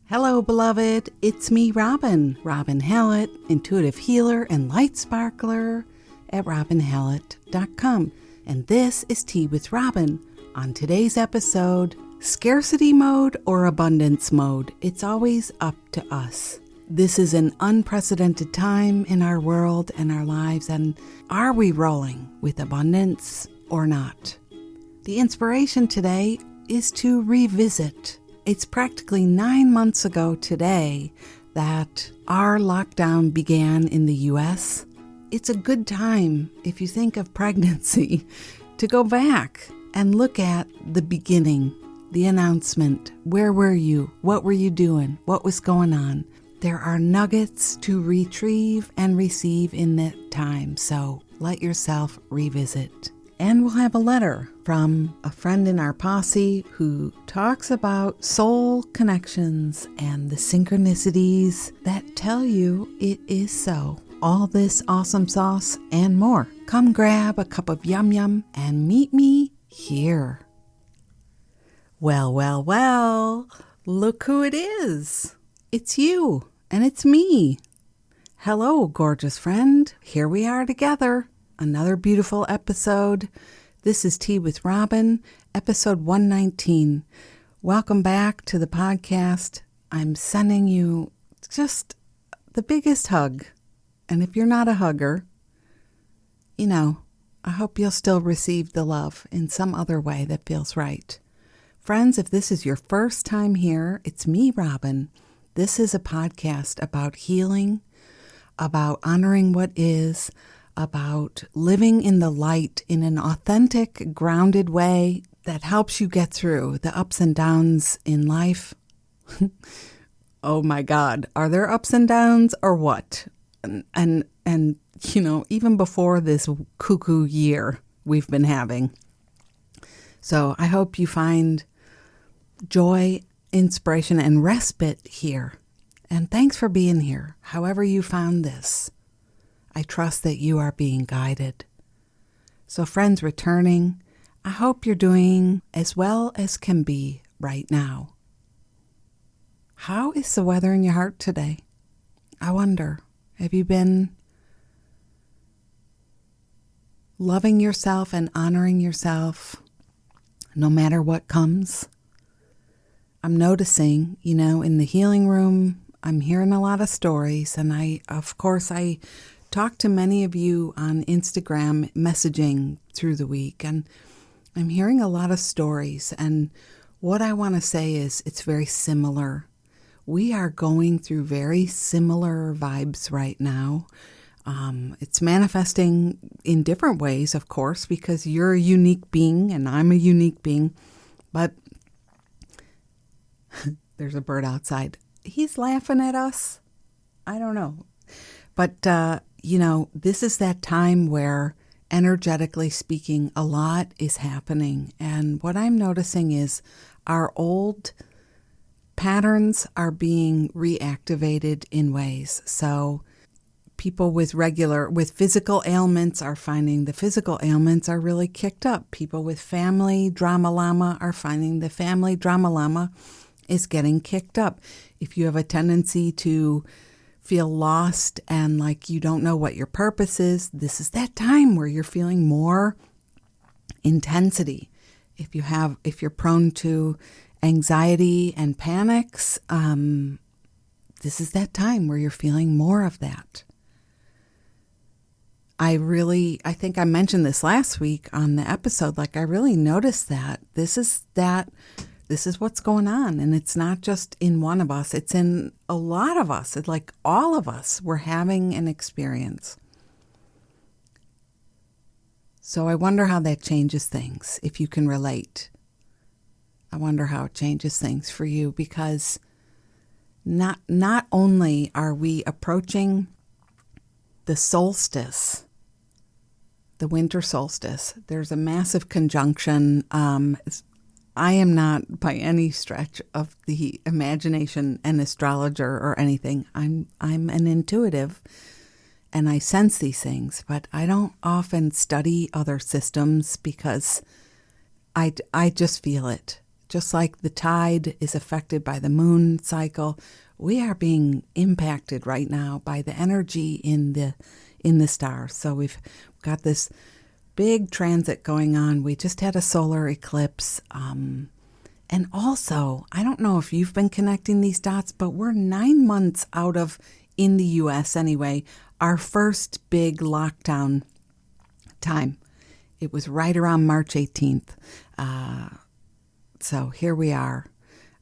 Hello, beloved. It's me, Robin Hallett, intuitive healer and light sparkler at robinhallett.com. And this is Tea with Robin. On today's episode, scarcity mode or abundance mode. It's always up to us. This is an unprecedented time in our world and our lives, and are we rolling with abundance or not? The inspiration today is to revisit. It's practically 9 months ago today that our lockdown began in the U.S. It's a good time, if you think of pregnancy, to go back and look at the beginning, the announcement. Where were you? What were you doing? What was going on? There are nuggets to retrieve and receive in that time, so let yourself revisit. And we'll have a letter from a friend in our posse who talks about soul connections and the synchronicities that tell you it is so. All this awesome sauce and more. Come grab a cup of yum yum and meet me here. Well, look who it is. It's you and it's me. Hello, gorgeous friend. Here we are together. Another beautiful episode. This is Tea with Robin, episode 119. Welcome back to the podcast. I'm sending you just the biggest hug. And if you're not a hugger, I hope you'll still receive the love in some other way that feels right. Friends, if this is your first time here, it's me, Robin. This is a podcast about healing, about honoring what is, about living in the light in an authentic, grounded way that helps you get through the ups and downs in life. Oh my God, are there ups and downs or what? And even before this cuckoo year we've been having. So I hope you find joy, inspiration, and respite here. And thanks for being here, however you found this. I trust that you are being guided. So friends returning, I hope you're doing as well as can be right now. How is the weather in your heart today? I wonder, have you been loving yourself and honoring yourself no matter what comes? I'm noticing, in the healing room, I'm hearing a lot of stories, and I talk to many of you on Instagram messaging through the week, and I'm hearing a lot of stories, and what I want to say is it's very similar. We are going through very similar vibes right now. It's manifesting in different ways, of course, because you're a unique being and I'm a unique being, but there's a bird outside. He's laughing at us. I don't know. But, this is that time where, energetically speaking, a lot is happening. And what I'm noticing is our old patterns are being reactivated in ways. So people with physical ailments are finding the physical ailments are really kicked up. People with family drama llama are finding the family drama llama is getting kicked up. If you have a tendency to feel lost and like you don't know what your purpose is, this is that time where you're feeling more intensity. If you're prone to anxiety and panics, this is that time where you're feeling more of that. I think I mentioned this last week on the episode, I really noticed that this is what's going on. And it's not just in one of us, it's in a lot of us. It's like all of us, we're having an experience. So I wonder how that changes things, if you can relate. I wonder how it changes things for you, because not only are we approaching the solstice, the winter solstice, there's a massive conjunction. I am not by any stretch of the imagination an astrologer or anything. I'm an intuitive and I sense these things, but I don't often study other systems because I just feel it. just like the tide is affected by the moon cycle, we are being impacted right now by the energy in the stars. So we've got this big transit going on. We just had a solar eclipse. And also, I don't know if you've been connecting these dots, but we're 9 months out of, in the U.S. anyway, our first big lockdown time. It was right around March 18th. So here we are.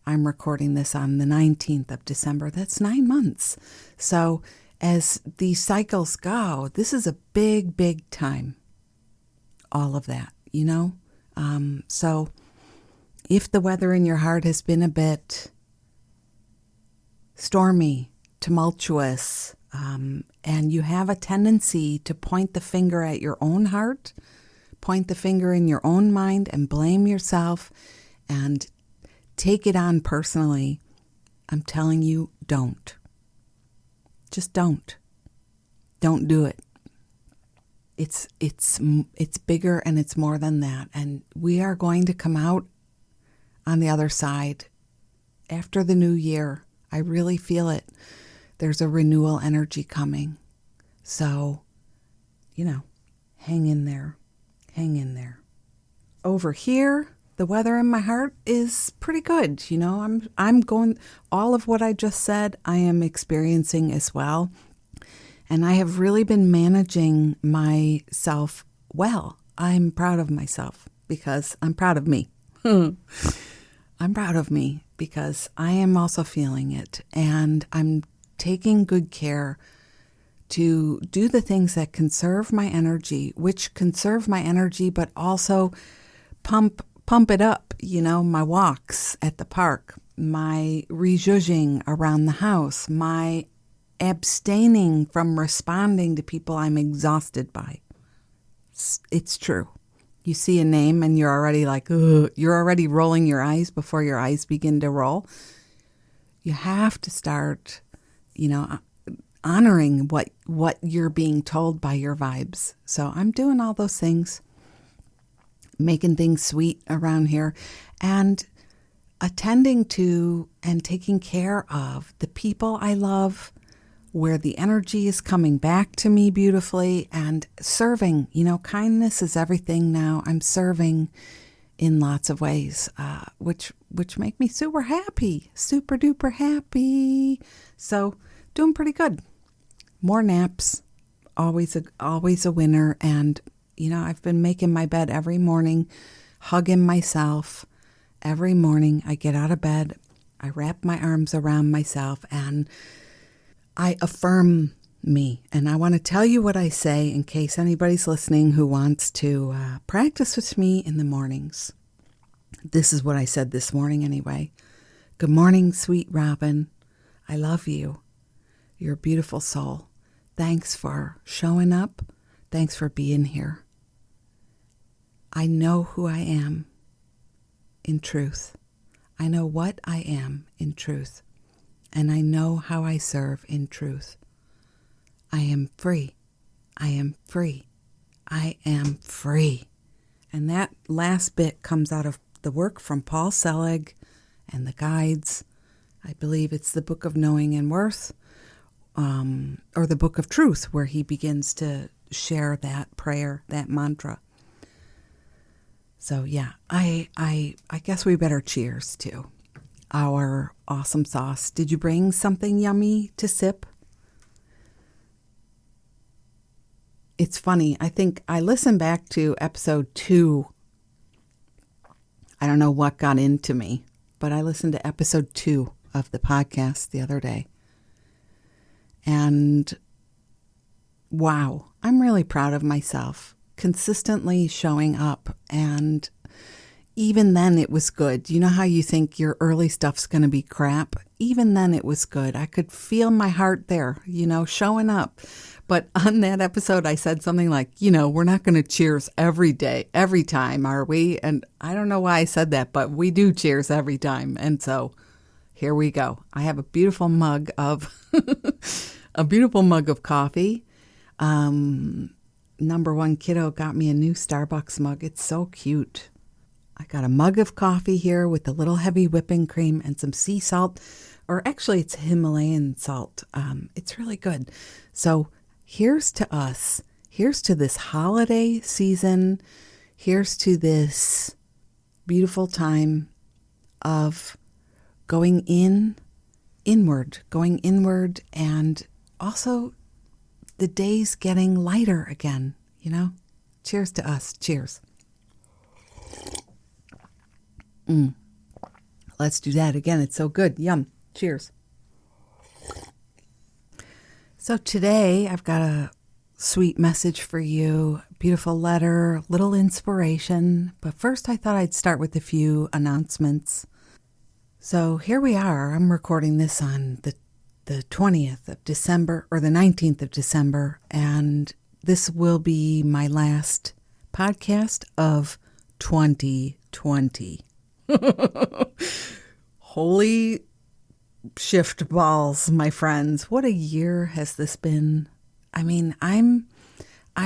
I'm recording this on the 19th of December. That's 9 months. So as these cycles go, this is a big, big time. All of that, you know? So if the weather in your heart has been a bit stormy, tumultuous, and you have a tendency to point the finger at your own heart, point the finger in your own mind and blame yourself and take it on personally, I'm telling you, don't. Just don't. Don't do it. It's bigger and it's more than that. And we are going to come out on the other side after the new year. I really feel it. There's a renewal energy coming. So, hang in there. Hang in there. Over here, the weather in my heart is pretty good. I'm going, all of what I just said, I am experiencing as well. And I have really been managing myself well. I'm proud of myself because I'm proud of me. I'm proud of me because I am also feeling it. And I'm taking good care to do the things that conserve my energy, but also pump it up, my walks at the park, my rezhuzhing around the house, my abstaining from responding to people I'm exhausted by. It's true. You see a name and you're already like, ugh, you're already rolling your eyes before your eyes begin to roll. You have to start, honoring what you're being told by your vibes. So I'm doing all those things, making things sweet around here, and attending to and taking care of the people I love, where the energy is coming back to me beautifully, and serving. Kindness is everything now. I'm serving in lots of ways, which make me super happy, super duper happy. So doing pretty good. More naps, always a winner. And, I've been making my bed every morning, hugging myself. Every morning I get out of bed, I wrap my arms around myself, and I affirm me. And I want to tell you what I say in case anybody's listening who wants to practice with me in the mornings. This is what I said this morning anyway. Good morning, sweet Robin. I love you. You're a beautiful soul. Thanks for showing up. Thanks for being here. I know who I am in truth. I know what I am in truth. And I know how I serve in truth. I am free. I am free. I am free. And that last bit comes out of the work from Paul Selig and the guides. I believe it's the Book of Knowing and Worth, or the Book of Truth, where he begins to share that prayer, that mantra. So yeah, I guess we better cheers to our awesome sauce. Did you bring something yummy to sip? It's funny. I think I listened back to episode 2. I don't know what got into me, but I listened to episode 2 of the podcast the other day. And wow, I'm really proud of myself, consistently showing up. And even then it was good. You know how you think your early stuff's going to be crap? Even then it was good. I could feel my heart there, showing up. But on that episode, I said something like, we're not going to cheers every day, every time, are we? And I don't know why I said that, but we do cheers every time. And so here we go. I have a beautiful mug of coffee. Number one kiddo got me a new Starbucks mug. It's so cute. I got a mug of coffee here with a little heavy whipping cream and some sea salt, or actually it's Himalayan salt. It's really good. So here's to us. Here's to this holiday season. Here's to this beautiful time of going inward, and also the days getting lighter again, Cheers to us. Cheers. Let's do that again. It's so good. Yum. Cheers. So today I've got a sweet message for you, beautiful letter, little inspiration. But first I thought I'd start with a few announcements. So here we are. I'm recording this on the 20th of December, or the 19th of December, and this will be my last podcast of 2020. Holy shift balls, my friends. What a year has this been? I mean, I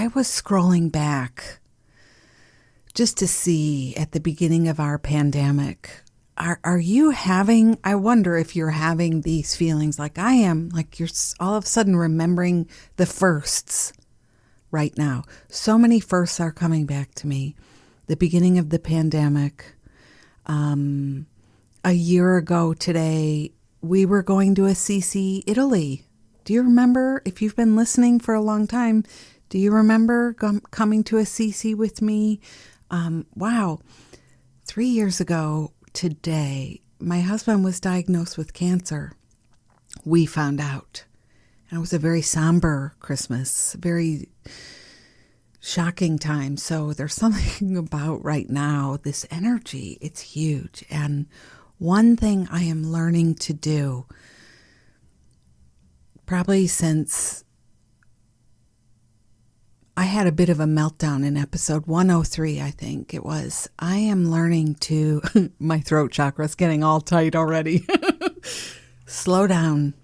was scrolling back just to see at the beginning of our pandemic. Are you having, I wonder if you're having these feelings like I am, like you're all of a sudden remembering the firsts right now. So many firsts are coming back to me. The beginning of the pandemic, a year ago today, we were going to Assisi, Italy. Do you remember? If you've been listening for a long time, do you remember coming to Assisi with me? Wow. 3 years ago today, my husband was diagnosed with cancer. We found out. And it was a very somber Christmas, very shocking time. So there's something about right now, this energy, it's huge. And one thing I am learning to do, probably since I had a bit of a meltdown in episode 103, I think it was, I am learning to, my throat chakra's getting all tight already, slow down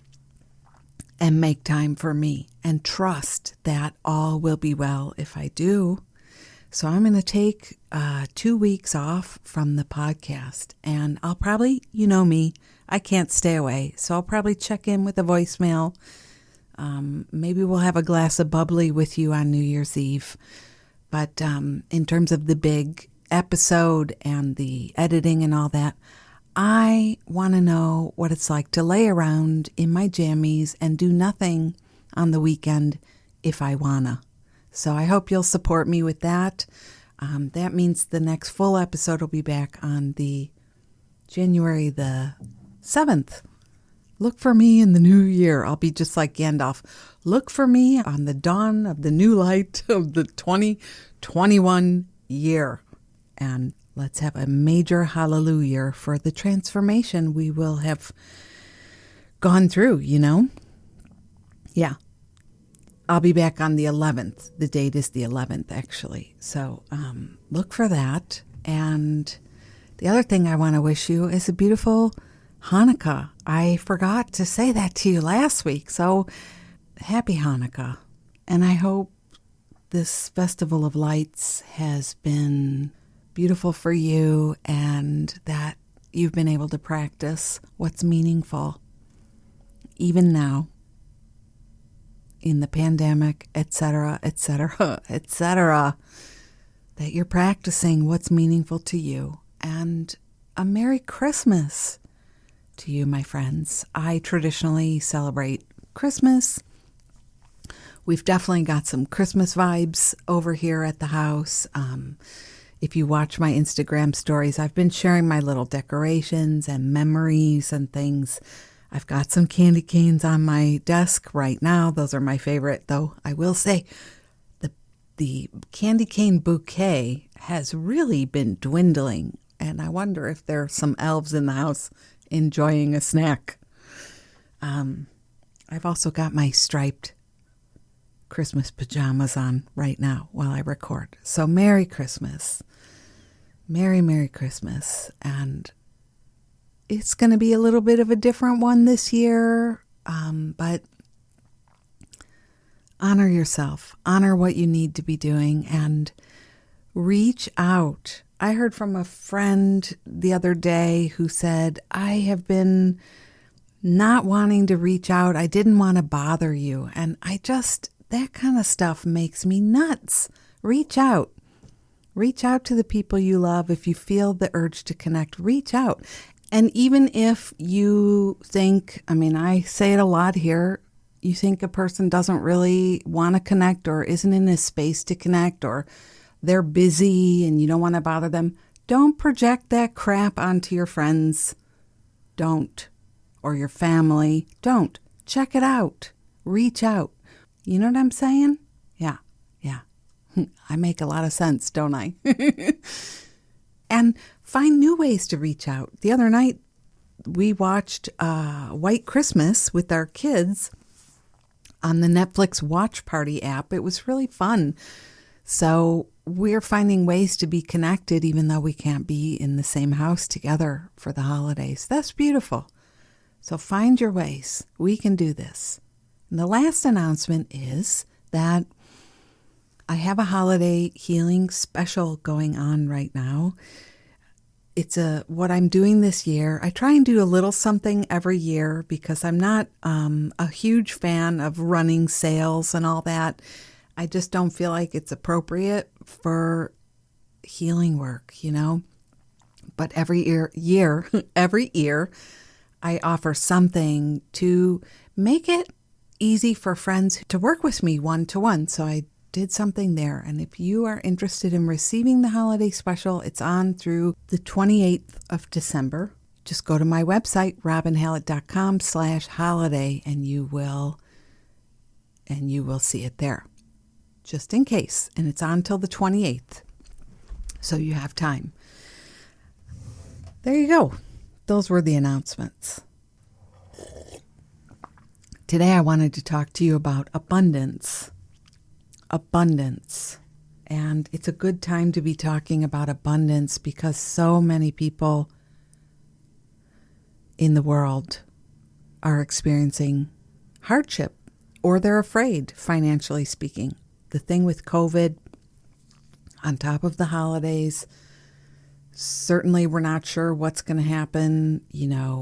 and make time for me and trust that all will be well if I do. So I'm going to take 2 weeks off from the podcast, and I'll probably, you know me, I can't stay away. So I'll probably check in with a voicemail. Maybe we'll have a glass of bubbly with you on New Year's Eve. But in terms of the big episode and the editing and all that, I want to know what it's like to lay around in my jammies and do nothing on the weekend if I wanna. So I hope you'll support me with that. That means the next full episode will be back on the January the 7th. Look for me in the new year. I'll be just like Gandalf. Look for me on the dawn of the new light of the 2021 year. And let's have a major hallelujah for the transformation we will have gone through, Yeah. I'll be back on the 11th. The date is the 11th, actually. So look for that. And the other thing I want to wish you is a beautiful Hanukkah. I forgot to say that to you last week. So happy Hanukkah. And I hope this Festival of Lights has been beautiful for you and that you've been able to practice what's meaningful even now in the pandemic, etc., etc., etc., that you're practicing what's meaningful to you. And a Merry Christmas to you, my friends. I traditionally celebrate Christmas. We've definitely got some Christmas vibes over here at the house. If you watch my Instagram stories, I've been sharing my little decorations and memories and things. I've got some candy canes on my desk right now. Those are my favorite, though I will say the candy cane bouquet has really been dwindling. And I wonder if there are some elves in the house enjoying a snack. I've also got my striped Christmas pajamas on right now while I record. So Merry Christmas. Merry Christmas. And it's going to be a little bit of a different one this year, but honor yourself. Honor what you need to be doing and reach out I heard from a friend the other day who said, I have been not wanting to reach out. I didn't want to bother you. And that kind of stuff makes me nuts. Reach out. Reach out to the people you love. If you feel the urge to connect, reach out. And even if you think, I say it a lot here, you think a person doesn't really want to connect or isn't in a space to connect or they're busy and you don't want to bother them, don't project that crap onto your friends. Don't. Or your family. Don't. Check it out. Reach out. You know what I'm saying? Yeah. I make a lot of sense, don't I? And find new ways to reach out. The other night, we watched White Christmas with our kids on the Netflix Watch Party app. It was really fun. So we're finding ways to be connected even though we can't be in the same house together for the holidays. That's beautiful. So find your ways. We can do this. And the last announcement is that I have a holiday healing special going on right now. It's what I'm doing this year. I try and do a little something every year because I'm not a huge fan of running sales and all that. I just don't feel like it's appropriate for healing work, But every year, I offer something to make it easy for friends to work with me one-to-one. So I did something there. And if you are interested in receiving the holiday special, it's on through the 28th of December. Just go to my website, robinhallett.com/holiday, and you will see it there. Just in case. And it's on till the 28th. So you have time. There you go. Those were the announcements. Today I wanted to talk to you about abundance. Abundance. And it's a good time to be talking about abundance because so many people in the world are experiencing hardship or they're afraid, financially speaking. The thing with COVID, on top of the holidays, certainly we're not sure what's going to happen,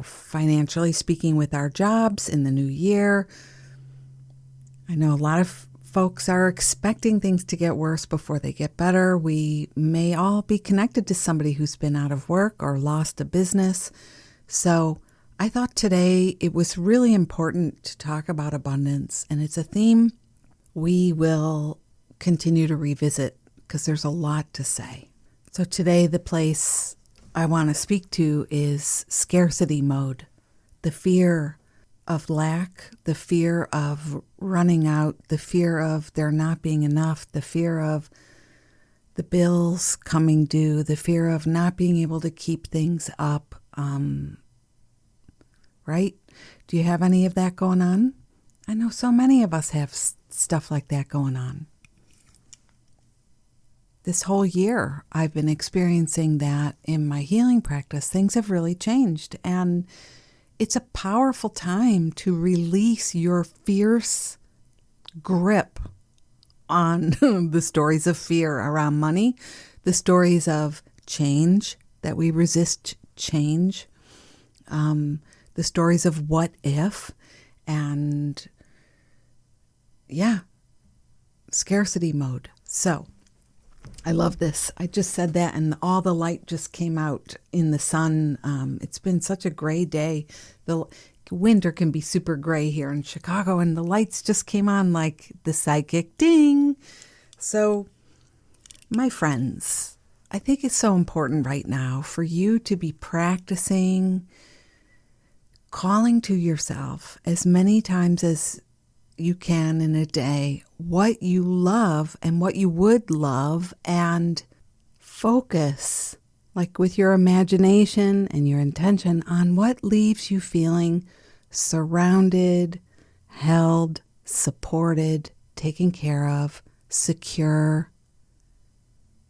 financially speaking with our jobs in the new year. I know a lot of folks are expecting things to get worse before they get better. We may all be connected to somebody who's been out of work or lost a business. So I thought today it was really important to talk about abundance, and it's a theme we will continue to revisit because there's a lot to say. So today the place I want to speak to is scarcity mode, the fear of lack, the fear of running out, the fear of there not being enough, the fear of the bills coming due, the fear of not being able to keep things up. Right? Do you have any of that going on? I know so many of us have stuff like that going on. This whole year, I've been experiencing that in my healing practice. Things have really changed, and it's a powerful time to release your fierce grip on the stories of fear around money, the stories of change, that we resist change, the stories of what if, and scarcity mode. So I love this. I just said that and all the light just came out in the sun. It's been such a gray day. The winter can be super gray here in Chicago, and the lights just came on like the psychic ding. So, my friends, I think it's so important right now for you to be practicing calling to yourself as many times as you can in a day what you love and what you would love, and focus, like with your imagination and your intention, on what leaves you feeling surrounded, held, supported, taken care of, secure,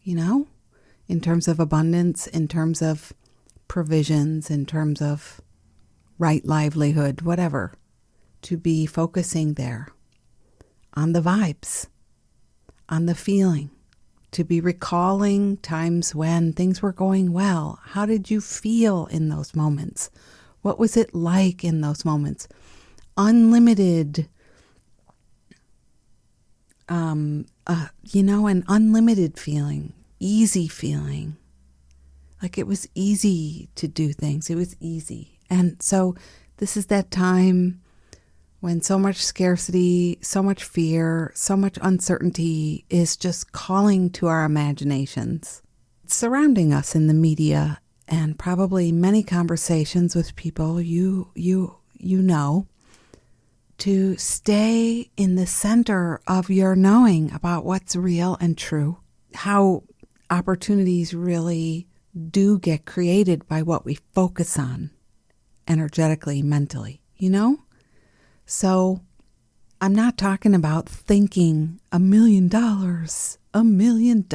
in terms of abundance, in terms of provisions, in terms of right livelihood, whatever. To be focusing there on the vibes, on the feeling, to be recalling times when things were going well. How did you feel in those moments? What was it like in those moments? Unlimited, an unlimited feeling, easy feeling. Like it was easy to do things. It was easy. And so this is that time when so much scarcity, so much fear, so much uncertainty is just calling to our imaginations. It's surrounding us in the media and probably many conversations with people you know, to stay in the center of your knowing about what's real and true, how opportunities really do get created by what we focus on energetically, mentally, So I'm not talking about thinking $1 million, $1 million.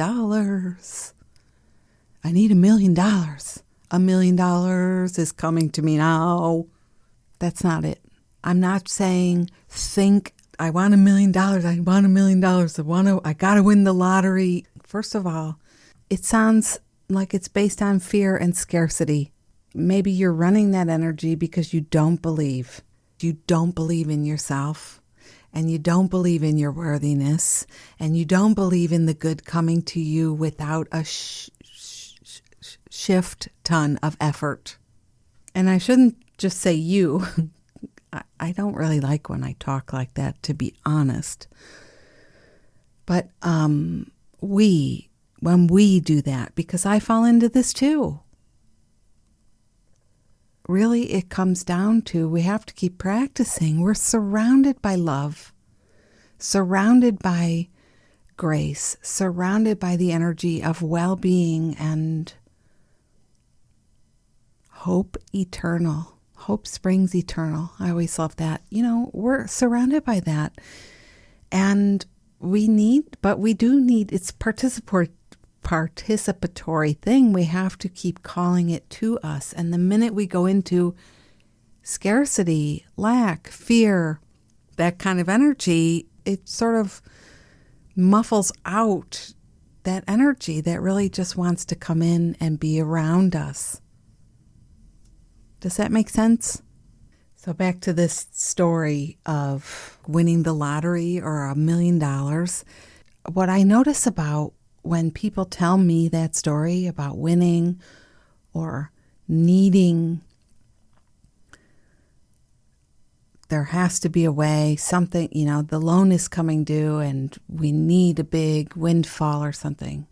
I need $1 million. $1 million is coming to me now. That's not it. I'm not saying think I want $1 million. I want $1 million. I got to win the lottery. First of all, it sounds like it's based on fear and scarcity. Maybe you're running that energy because you don't believe. You don't believe in yourself, and you don't believe in your worthiness, and you don't believe in the good coming to you without a shift ton of effort. And I shouldn't just say you. I don't really like when I talk like that, to be honest. But when we do that, because I fall into this too. Really, it comes down to we have to keep practicing. We're surrounded by love, surrounded by grace, surrounded by the energy of well-being and hope eternal. Hope springs eternal. I always love that. We're surrounded by that. And we do need, it's participatory thing. We have to keep calling it to us. And the minute we go into scarcity, lack, fear, that kind of energy, it sort of muffles out that energy that really just wants to come in and be around us. Does that make sense? So back to this story of winning the lottery or $1 million. What I notice about when people tell me that story about winning or needing, there has to be a way, something, the loan is coming due and we need a big windfall or something.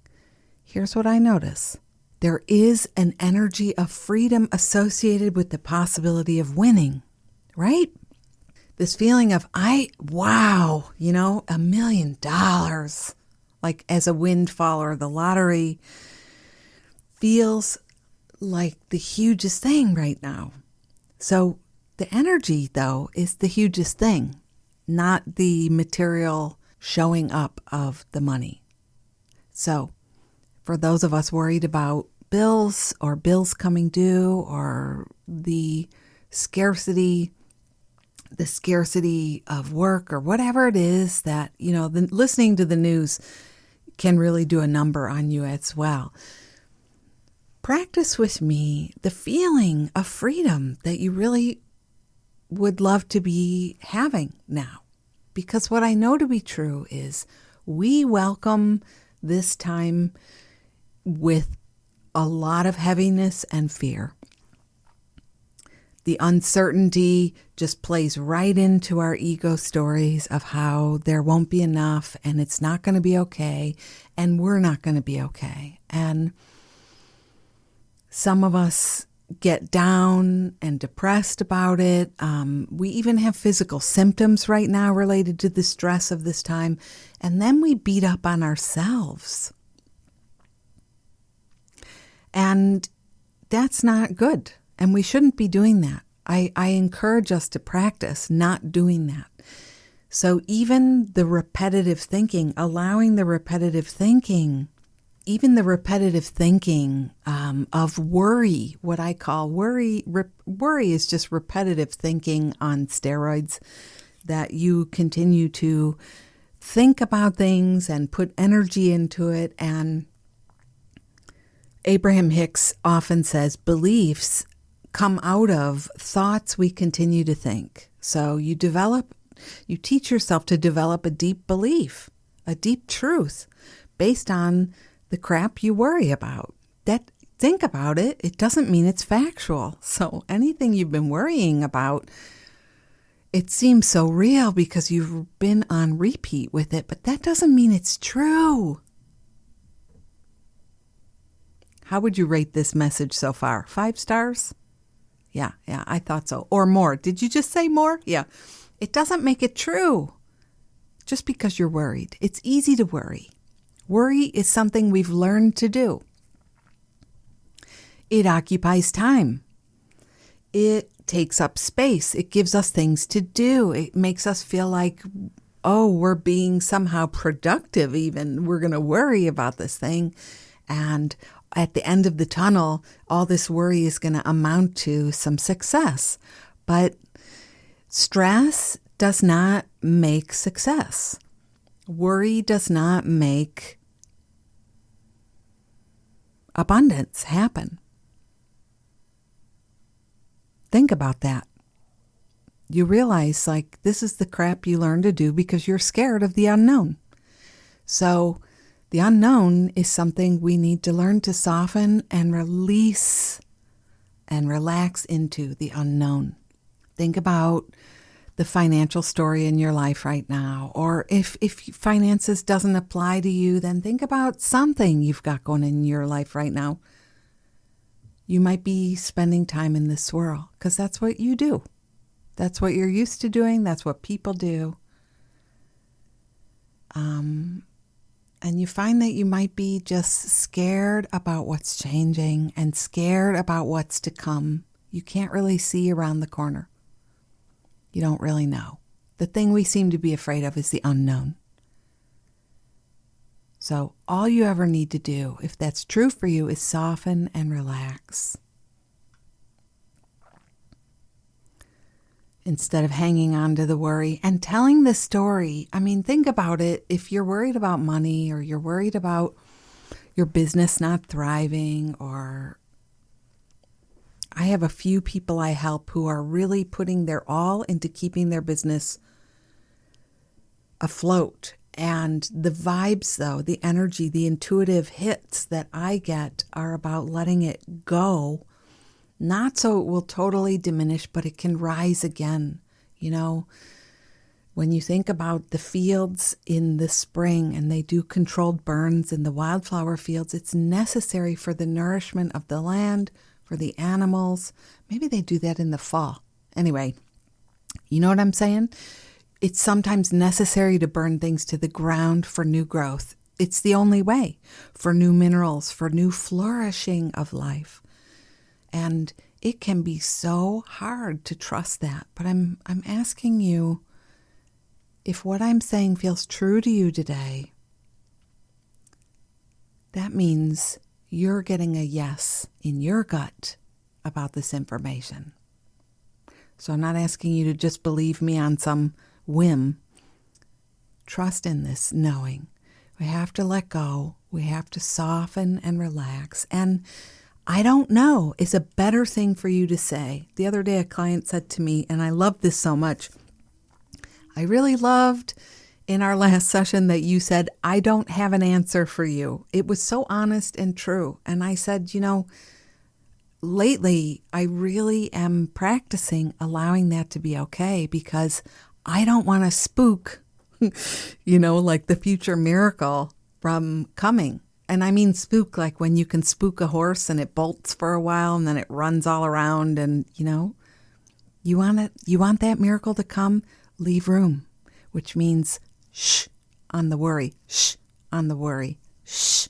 Here's what I notice. There is an energy of freedom associated with the possibility of winning, right? This feeling of, $1 million, like as a windfall or the lottery, feels like the hugest thing right now. So the energy, though, is the hugest thing, not the material showing up of the money. So for those of us worried about bills or bills coming due or the scarcity of work or whatever it is that, listening to the news can really do a number on you as well. Practice with me the feeling of freedom that you really would love to be having now. Because what I know to be true is we welcome this time with a lot of heaviness and fear. The uncertainty just plays right into our ego stories of how there won't be enough and it's not going to be okay and we're not going to be okay. And some of us get down and depressed about it. We even have physical symptoms right now related to the stress of this time. And then we beat up on ourselves. And that's not good. And we shouldn't be doing that. I encourage us to practice not doing that. So even the repetitive thinking, allowing the repetitive thinking, even the repetitive thinking of worry, what I call worry. Worry is just repetitive thinking on steroids that you continue to think about things and put energy into it. And Abraham Hicks often says beliefs come out of thoughts we continue to think. So you teach yourself to develop a deep belief, a deep truth based on the crap you worry about. Think about it. It doesn't mean it's factual. So anything you've been worrying about, it seems so real because you've been on repeat with it, but that doesn't mean it's true. How would you rate this message so far? 5 stars? Yeah, I thought so. Or more. Did you just say more? Yeah. It doesn't make it true just because you're worried. It's easy to worry. Worry is something we've learned to do. It occupies time. It takes up space. It gives us things to do. It makes us feel like, oh, we're being somehow productive even. We're going to worry about this thing. And at the end of the tunnel, all this worry is going to amount to some success. But stress does not make success. Worry does not make abundance happen. Think about that. You realize, like, this is the crap you learn to do because you're scared of the unknown. So the unknown is something we need to learn to soften and release and relax into the unknown. Think about the financial story in your life right now. Or if finances doesn't apply to you, then think about something you've got going in your life right now. You might be spending time in this swirl because that's what you do. That's what you're used to doing. That's what people do. And you find that you might be just scared about what's changing and scared about what's to come. You can't really see around the corner. You don't really know. The thing we seem to be afraid of is the unknown. So all you ever need to do, if that's true for you, is soften and relax. Instead of hanging on to the worry and telling the story. I mean, think about it. If you're worried about money or you're worried about your business not thriving, or I have a few people I help who are really putting their all into keeping their business afloat. And the vibes, though, the energy, the intuitive hits that I get are about letting it go. Not so it will totally diminish, but it can rise again. You know, when you think about the fields in the spring and they do controlled burns in the wildflower fields, it's necessary for the nourishment of the land, for the animals. Maybe they do that in the fall. Anyway, you know what I'm saying? It's sometimes necessary to burn things to the ground for new growth. It's the only way for new minerals, for new flourishing of life. And it can be so hard to trust that. But I'm asking you, if what I'm saying feels true to you today, that means you're getting a yes in your gut about this information. So I'm not asking you to just believe me on some whim. Trust in this knowing. We have to let go. We have to soften and relax. And I don't know is a better thing for you to say. The other day a client said to me, and I love this so much, I really loved in our last session that you said, I don't have an answer for you. It was so honest and true. And I said, you know, lately I really am practicing allowing that to be okay, because I don't want to spook, you know, like the future miracle from coming. And I mean spook like when you can spook a horse and it bolts for a while and then it runs all around, and, you know, you want that miracle to come, leave room, which means shh on the worry, shh on the worry, shh,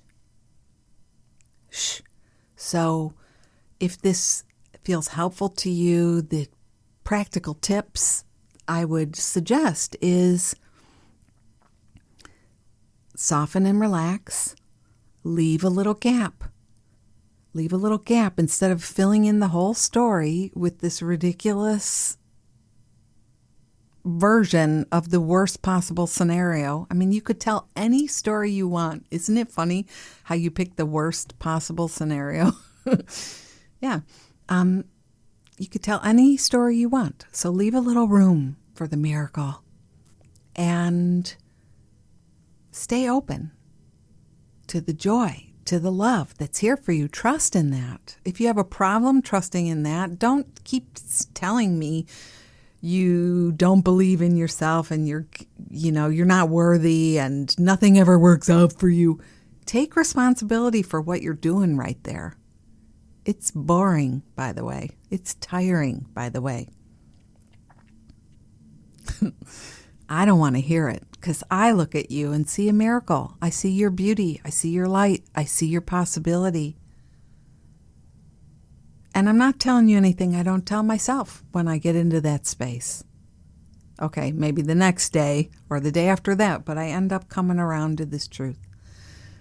shh. So if this feels helpful to you, the practical tips I would suggest is soften and relax, leave a little gap. Leave a little gap instead of filling in the whole story with this ridiculous version of the worst possible scenario. I mean, you could tell any story you want. Isn't it funny how you pick the worst possible scenario? Yeah. You could tell any story you want. So leave a little room for the miracle and stay open to the joy, to the love that's here for you. Trust in that. If you have a problem trusting in that, don't keep telling me you don't believe in yourself and you're not worthy and nothing ever works out for you. Take responsibility for what you're doing right there. It's boring, by the way. It's tiring, by the way. I don't want to hear it because I look at you and see a miracle. I see your beauty. I see your light. I see your possibility. And I'm not telling you anything I don't tell myself when I get into that space. Okay, maybe the next day or the day after that, but I end up coming around to this truth.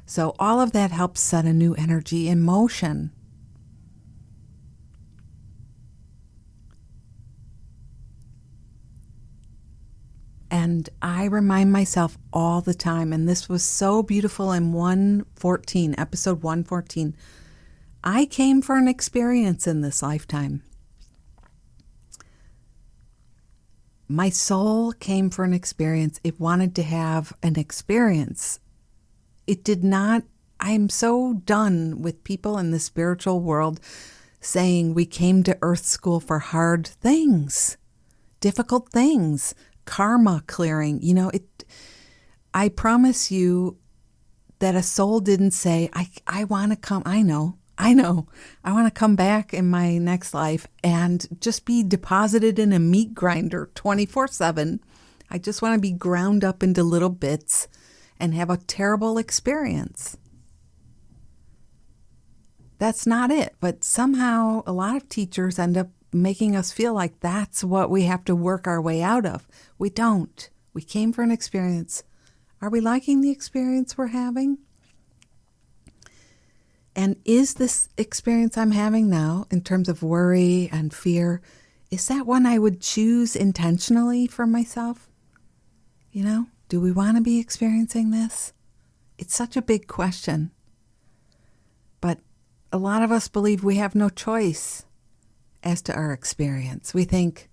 So all of that helps set a new energy in motion. And I remind myself all the time, and this was so beautiful in episode 114, I came for an experience in this lifetime. My soul came for an experience. It wanted to have an experience. It did not. I'm so done with people in the spiritual world saying we came to Earth School for hard things, difficult things, karma clearing. I promise you that a soul didn't say, I want to come. I know. I want to come back in my next life and just be deposited in a meat grinder 24/7. I just want to be ground up into little bits and have a terrible experience. That's not it. But somehow a lot of teachers end up making us feel like that's what we have to work our way out of. We don't. We came for an experience. Are we liking the experience we're having? And is this experience I'm having now, in terms of worry and fear, is that one I would choose intentionally for myself? Do we want to be experiencing this? It's such a big question. But a lot of us believe we have no choice as to our experience. We think,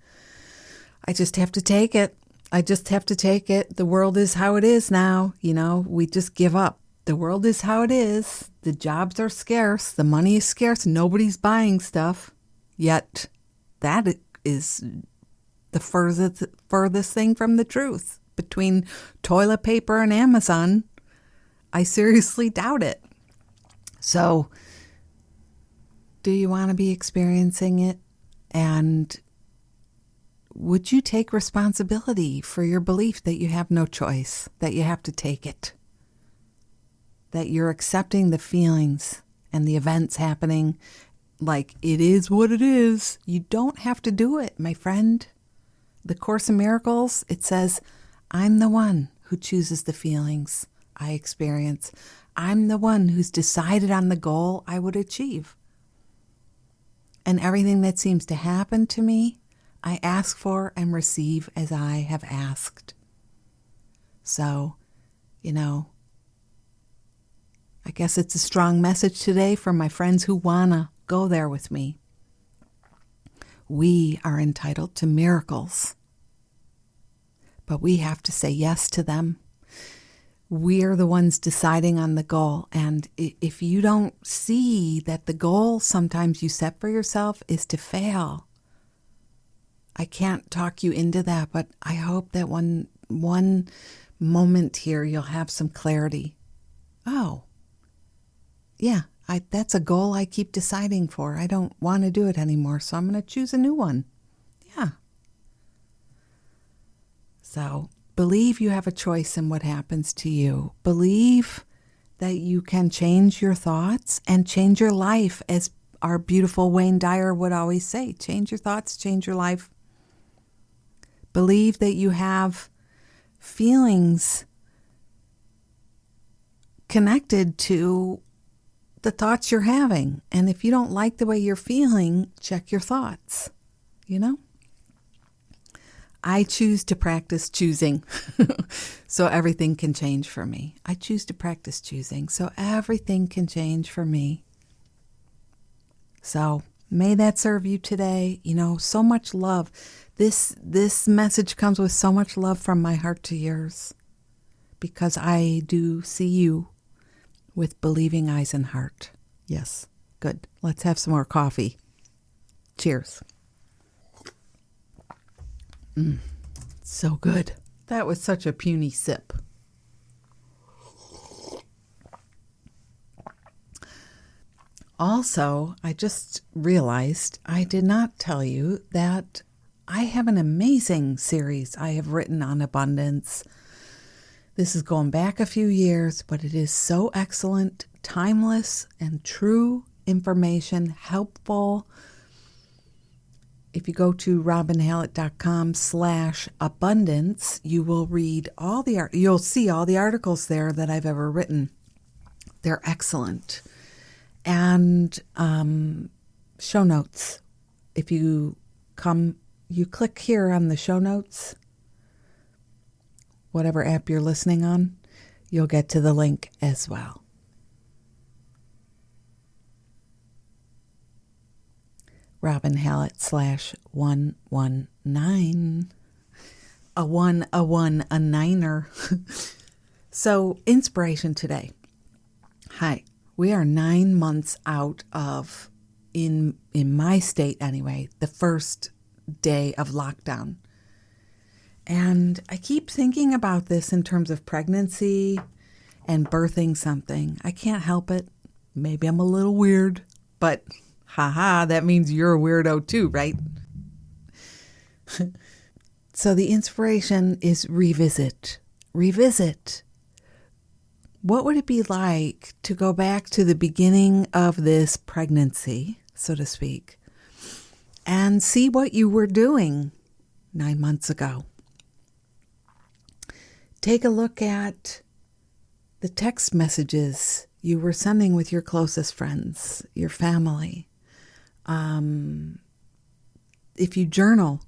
I just have to take it. I just have to take it. The world is how it is now. We just give up. The world is how it is. The jobs are scarce. The money is scarce. Nobody's buying stuff. Yet that is the furthest thing from the truth. Between toilet paper and Amazon, I seriously doubt it. So, do you want to be experiencing it? And would you take responsibility for your belief that you have no choice, that you have to take it? That you're accepting the feelings and the events happening like it is what it is. You don't have to do it, my friend. The Course in Miracles, it says, I'm the one who chooses the feelings I experience. I'm the one who's decided on the goal I would achieve. And everything that seems to happen to me, I ask for and receive as I have asked. So, I guess it's a strong message today for my friends who want to go there with me. We are entitled to miracles, but we have to say yes to them. We're the ones deciding on the goal. And if you don't see that the goal sometimes you set for yourself is to fail, I can't talk you into that, but I hope that one moment here you'll have some clarity. Oh, yeah, that's a goal I keep deciding for. I don't want to do it anymore, so I'm going to choose a new one. Yeah. So believe you have a choice in what happens to you. Believe that you can change your thoughts and change your life, as our beautiful Wayne Dyer would always say. Change your thoughts, change your life. Believe that you have feelings connected to the thoughts you're having. And if you don't like the way you're feeling, check your thoughts, I choose to practice choosing so everything can change for me. I choose to practice choosing so everything can change for me. So may that serve you today. So much love. This message comes with so much love from my heart to yours, because I do see you with believing eyes and heart. Yes, good. Let's have some more coffee. Cheers. So good. That was such a puny sip. Also, I just realized I did not tell you that I have an amazing series I have written on abundance. This is going back a few years, but it is so excellent, timeless, and true information, helpful. If you go to robinhallett.com/abundance, you will read you'll see all the articles there that I've ever written. They're excellent. And show notes. If you click here on the show notes, whatever app you're listening on, you'll get to the link as well. Robin Hallett /119. A one, a niner. So, inspiration today. Hi, we are 9 months out of, in my state anyway, the first day of lockdown. And I keep thinking about this in terms of pregnancy and birthing something. I can't help it. Maybe I'm a little weird, but that means you're a weirdo too, right? So the inspiration is revisit. Revisit. What would it be like to go back to the beginning of this pregnancy, so to speak, and see what you were doing 9 months ago? Take a look at the text messages you were sending with your closest friends, your family. If you journal,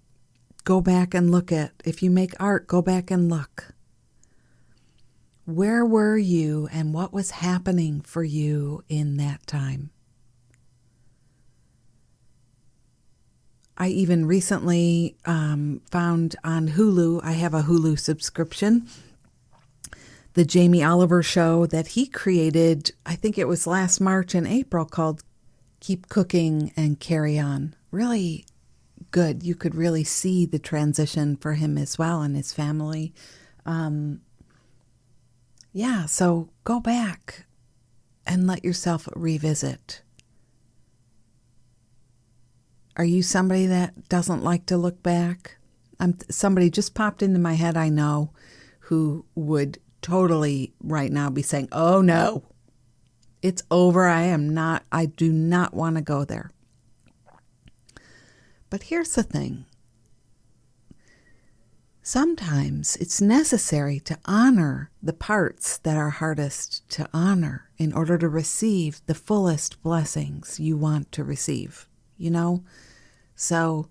go back and look at. If you make art, go back and look. Where were you and what was happening for you in that time? I even recently found on Hulu, I have a Hulu subscription, the Jamie Oliver show that he created, I think it was last March and April, called Keep Cooking and Carry On. Really good. You could really see the transition for him as well and his family. So go back and let yourself revisit. Are you somebody that doesn't like to look back? Somebody just popped into my head I know who would totally right now be saying, oh no, it's over. I do not want to go there. But here's the thing. Sometimes it's necessary to honor the parts that are hardest to honor in order to receive the fullest blessings you want to receive, So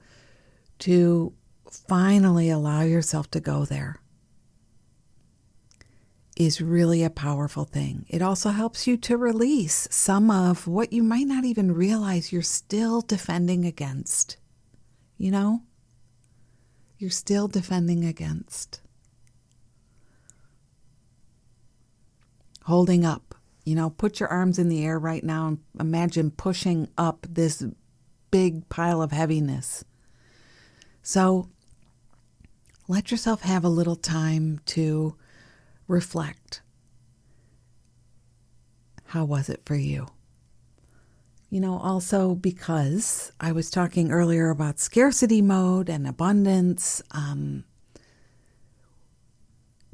to finally allow yourself to go there is really a powerful thing. It also helps you to release some of what you might not even realize you're still defending against. You're still defending against. Holding up. Put your arms in the air right now and imagine pushing up this big pile of heaviness. So let yourself have a little time to reflect. How was it for you? Also because I was talking earlier about scarcity mode and abundance,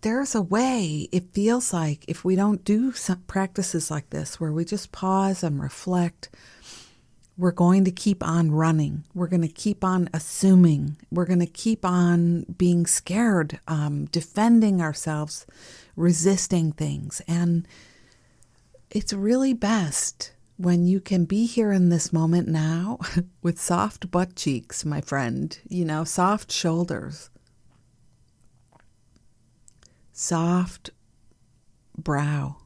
there's a way it feels like if we don't do some practices like this, where we just pause and reflect, we're going to keep on running. We're going to keep on assuming. We're going to keep on being scared, defending ourselves, resisting things. And it's really best when you can be here in this moment now with soft butt cheeks, my friend, soft shoulders, soft brow.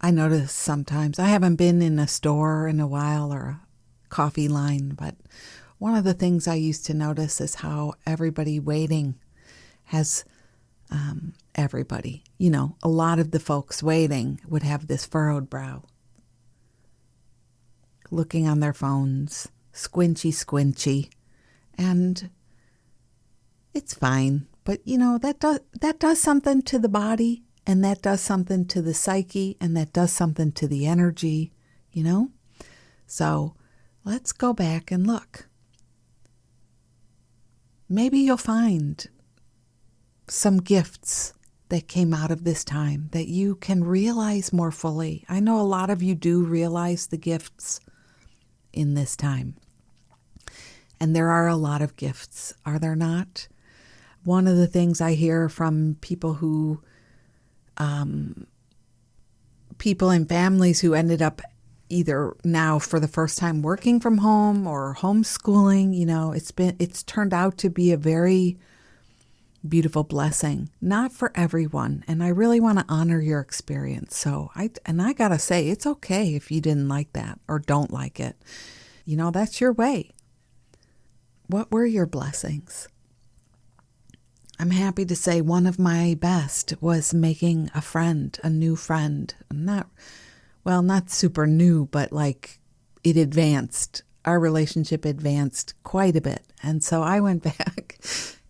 I notice sometimes, I haven't been in a store in a while or a coffee line, but one of the things I used to notice is how everybody waiting has, everybody, a lot of the folks waiting would have this furrowed brow, looking on their phones, squinchy, and it's fine. But, that does something to the body, and that does something to the psyche, and that does something to the energy, So let's go back and look. Maybe you'll find some gifts that came out of this time that you can realize more fully. I know a lot of you do realize the gifts in this time. And there are a lot of gifts, are there not? One of the things I hear from people people and families who ended up either now for the first time working from home or homeschooling, it's turned out to be a very beautiful blessing, not for everyone. And I really want to honor your experience. So I gotta say, it's okay if you didn't like that or don't like it. That's your way. What were your blessings? I'm happy to say one of my best was making a new friend. Not super new, but it advanced. Our relationship advanced quite a bit. And so I went back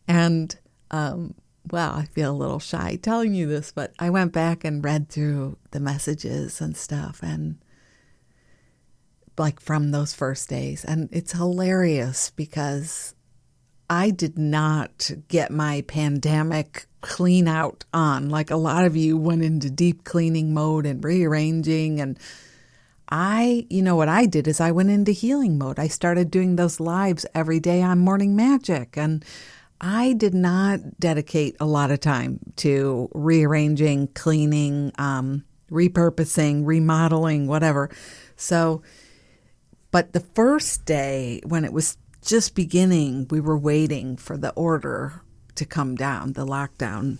and, I feel a little shy telling you this, but I went back and read through the messages and stuff and from those first days. And it's hilarious because I did not get my pandemic clean out on. Like a lot of you went into deep cleaning mode and rearranging. And what I did is I went into healing mode. I started doing those lives every day on Morning Magic. And I did not dedicate a lot of time to rearranging, cleaning, repurposing, remodeling, whatever. But the first day when it was just beginning, we were waiting for the order to come down, the lockdown.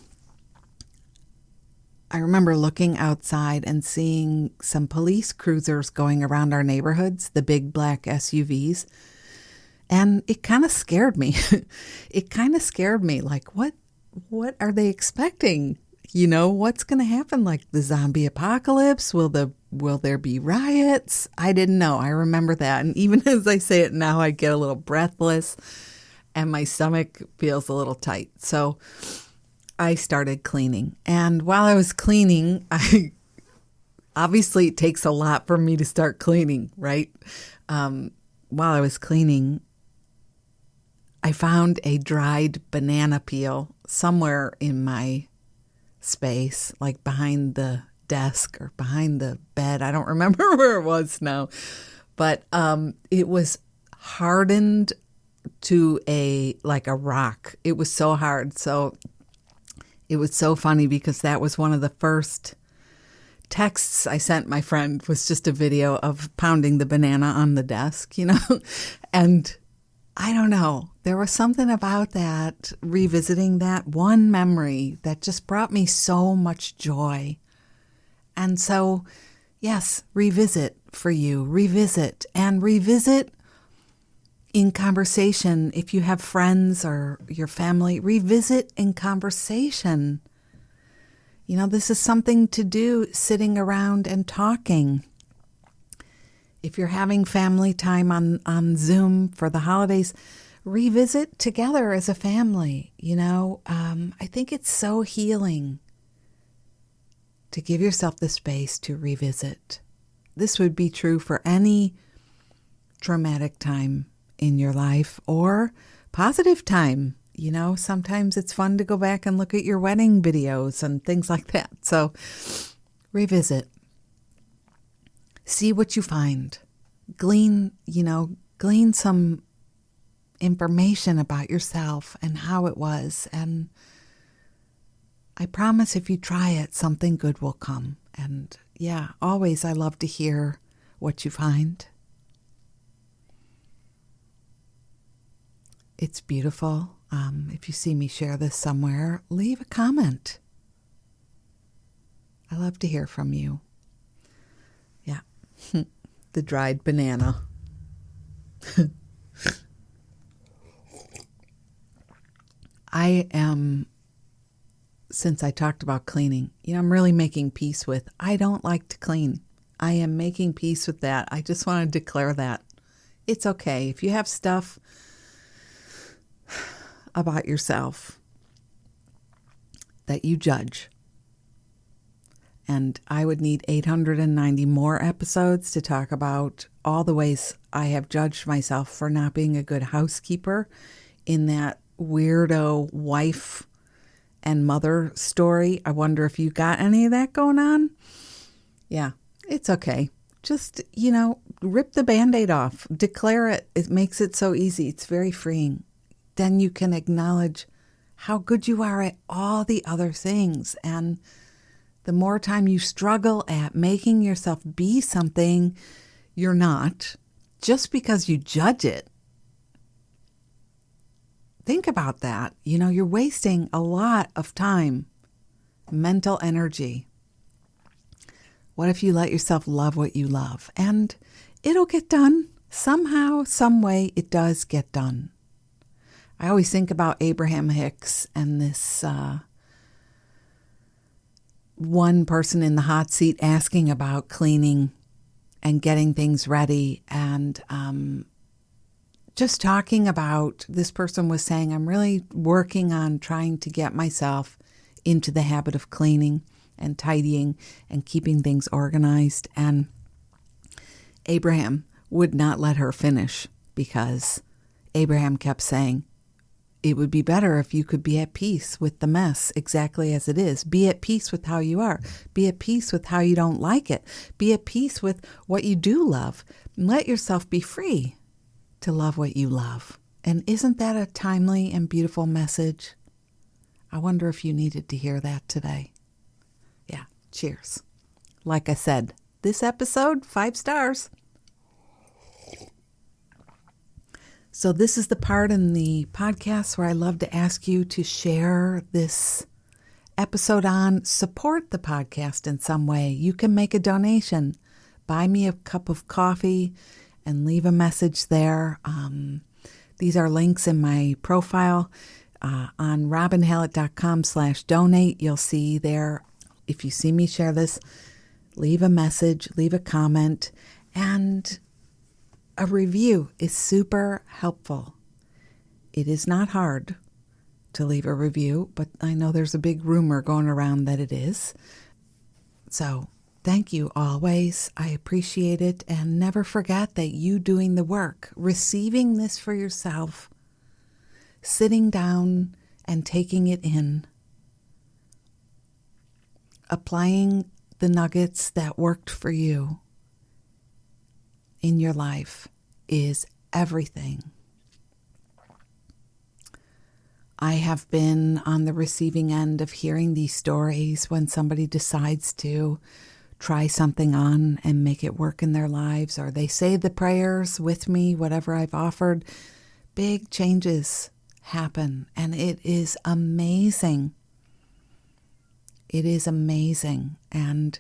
I remember looking outside and seeing some police cruisers going around our neighborhoods, the big black SUVs. And it kind of scared me. Like, what are they expecting? What's going to happen? Like the zombie apocalypse? Will there be riots? I didn't know. I remember that. And even as I say it now, I get a little breathless and my stomach feels a little tight. So I started cleaning. And while I was cleaning, obviously it takes a lot for me to start cleaning, right? While I was cleaning, I found a dried banana peel somewhere in my space, like behind the desk or behind the bed. I don't remember where it was now, but it was hardened to a rock. It was so hard. So it was so funny because that was one of the first texts I sent my friend, was just a video of pounding the banana on the desk, and I don't know. There was something about that, revisiting that one memory that just brought me so much joy. And so, yes, revisit for you. Revisit in conversation. If you have friends or your family, revisit in conversation. This is something to do, sitting around and talking. If you're having family time on Zoom for the holidays, revisit together as a family. I think it's so healing to give yourself the space to revisit. This would be true for any traumatic time in your life or positive time. Sometimes it's fun to go back and look at your wedding videos and things like that. So revisit. See what you find. Glean some information about yourself and how it was. And I promise if you try it, something good will come. And always I love to hear what you find. It's beautiful. If you see me share this somewhere, leave a comment. I love to hear from you. Yeah. The dried banana. Since I talked about cleaning, I'm really making peace with, I don't like to clean. I am making peace with that. I just want to declare that. It's okay. If you have stuff about yourself that you judge, and I would need 890 more episodes to talk about all the ways I have judged myself for not being a good housekeeper in that weirdo wife and mother story. I wonder if you got any of that going on. Yeah, it's okay. Just, rip the Band-Aid off. Declare it. It makes it so easy. It's very freeing. Then you can acknowledge how good you are at all the other things. And the more time you struggle at making yourself be something you're not, just because you judge it, think about that. You're wasting a lot of time, mental energy. What if you let yourself love what you love? And it'll get done. Somehow, some way, it does get done. I always think about Abraham Hicks and this one person in the hot seat asking about cleaning and getting things ready, and just talking about, this person was saying, I'm really working on trying to get myself into the habit of cleaning and tidying and keeping things organized. And Abraham would not let her finish because Abraham kept saying, it would be better if you could be at peace with the mess exactly as it is. Be at peace with how you are. Be at peace with how you don't like it. Be at peace with what you do love. Let yourself be free to love what you love. And isn't that a timely and beautiful message? I wonder if you needed to hear that today. Yeah, cheers. Like I said, this episode, 5 stars. So this is the part in the podcast where I love to ask you to share this episode on, support the podcast in some way. You can make a donation, buy me a cup of coffee, and leave a message there. These are links in my profile on robinhallett.com/donate. You'll see there, if you see me share this, leave a message, leave a comment, and a review is super helpful. It is not hard to leave a review, but I know there's a big rumor going around that it is. So thank you always. I appreciate it. And never forget that you doing the work, receiving this for yourself, sitting down and taking it in, applying the nuggets that worked for you in your life is everything. I have been on the receiving end of hearing these stories when somebody decides to try something on and make it work in their lives, or they say the prayers with me, whatever I've offered. Big changes happen, and it is amazing. It is amazing. And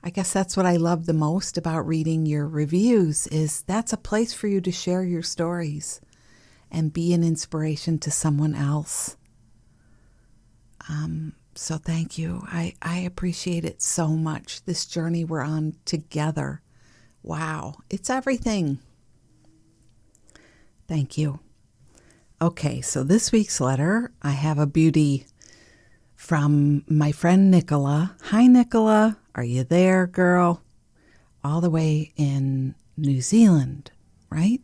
I guess that's what I love the most about reading your reviews, is that's a place for you to share your stories and be an inspiration to someone else. So thank you. I appreciate it so much. This journey we're on together. Wow, it's everything. Thank you. Okay, so this week's letter, I have a beauty from my friend Nicola. Hi, Nicola. Are you there, girl? All the way in New Zealand, right?